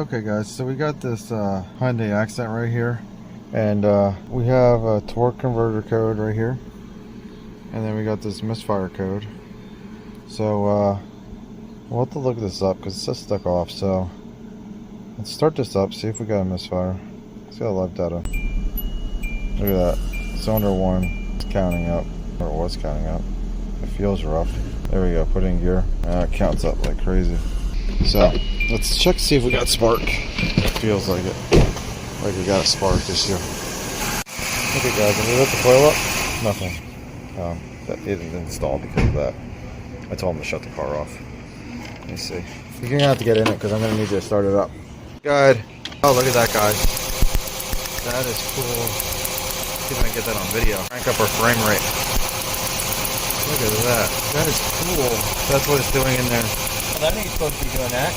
Okay guys, so we got this Hyundai Accent right here, and we have a torque converter code right here, and then we got this Misfire code. So we'll have to look this up because it's just stuck off. So let's start this up, see if we got a Misfire. See how live data. Look at that, cylinder 1 is counting up, or it was counting up. It feels rough. There we go, put it in gear. It counts up like crazy. So let's check to see if we got spark. It feels like it. Like we got a spark this year. Okay guys, when we lit the coil up, nothing. That it didn't install because of that. I told him to shut the car off. Let me see. You're gonna have to get in it because I'm gonna need you to start it up. Good. Oh, look at that, guys. That is cool. See if I can get that on video. Crank up our frame rate. Look at that. That is cool. That's what it's doing in there. Well, that ain't supposed to be doing that.